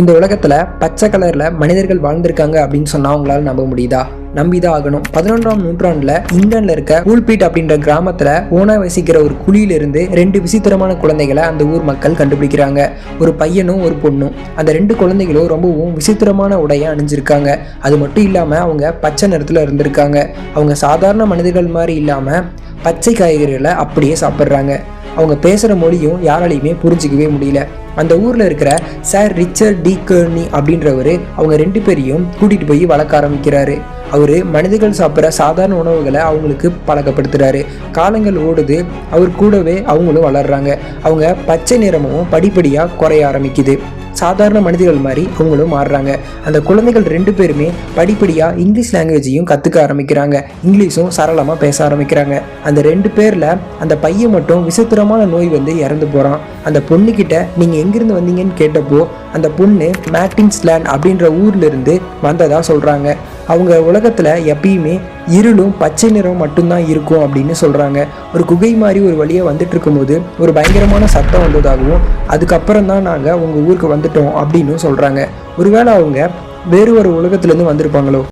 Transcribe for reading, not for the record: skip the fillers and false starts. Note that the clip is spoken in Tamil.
இந்த உலகத்துல பச்சை கலர்ல மனிதர்கள் வாழ்ந்திருக்காங்க அப்படின்னு சொன்னா அவங்களால நம்ப முடியுதா? நம்பிதான் ஆகணும். 11ஆம் நூற்றாண்டுல இங்கிலாந்துல இருக்க ஊல்பீட் அப்படின்ற கிராமத்துல ஓனா வசிக்கிற ஒரு குழியிலிருந்து 2 விசித்திரமான குழந்தைகளை அந்த ஊர் மக்கள் கண்டுபிடிக்கிறாங்க. ஒரு பையனும் ஒரு பொண்ணும். அந்த 2 குழந்தைகளும் ரொம்பவும் விசித்திரமான உடைய அணிஞ்சிருக்காங்க. அது மட்டும் இல்லாம அவங்க பச்சை நிறத்துல இருந்திருக்காங்க. அவங்க சாதாரண மனிதர்கள் மாதிரி இல்லாம பச்சை காய்கறிகளை அப்படியே சாப்பிட்றாங்க. அவங்க பேசுகிற மொழியும் யாராலையுமே புரிஞ்சிக்கவே முடியல. அந்த ஊரில் இருக்கிற சார் ரிச்சர்ட் டி கர்னி அப்படின்றவர் அவங்க 2 பேரையும் கூட்டிகிட்டு போய் வளர்க்க ஆரம்பிக்கிறாரு. அவர் மனிதர்கள் சாப்பிட்ற சாதாரண உணவுகளை அவங்களுக்கு பழக்கப்படுத்துகிறாரு. காலங்கள் ஓடுது, அவர் கூடவே அவங்களும் வளர்றாங்க. அவங்க பச்சை நிறமும் படிப்படியாக குறைய ஆரம்பிக்குது. சாதாரண மனிதர்கள் மாதிரி அவங்களும் மாறுறாங்க. அந்த குழந்தைகள் 2 பேருமே படிப்படியாக இங்கிலீஷ் லாங்குவேஜையும் கற்றுக்க ஆரம்பிக்கிறாங்க. இங்கிலீஷும் சரளமாக பேச ஆரம்பிக்கிறாங்க. அந்த 2 பேரில் அந்த பையன் மட்டும் விசித்திரமான நோய் வந்து இறந்து போகிறான். அந்த பொண்ணுக்கிட்ட நீங்கள் எங்கேருந்து வந்தீங்கன்னு கேட்டப்போ அந்த பொண்ணு மேட்டின்ஸ்லேண்ட் அப்படின்ற ஊர்லேருந்து வந்ததாக சொல்கிறாங்க. அவங்க உலகத்தில் எப்பயுமே இருளும் பச்சை நிறம் மட்டும்தான் இருக்கும் அப்படின்னு சொல்கிறாங்க. ஒரு குகை மாதிரி ஒரு வழியாக வந்துட்டு இருக்கும்போது ஒரு பயங்கரமான சத்தம் வந்ததாகவும் அதுக்கப்புறம் தான் நாங்கள் உங்கள் ஊருக்கு வந்துட்டோம் அப்படின்னு சொல்கிறாங்க. ஒருவேளை அவங்க வேறு ஒரு உலகத்துலேருந்து வந்திருப்பாங்களோ?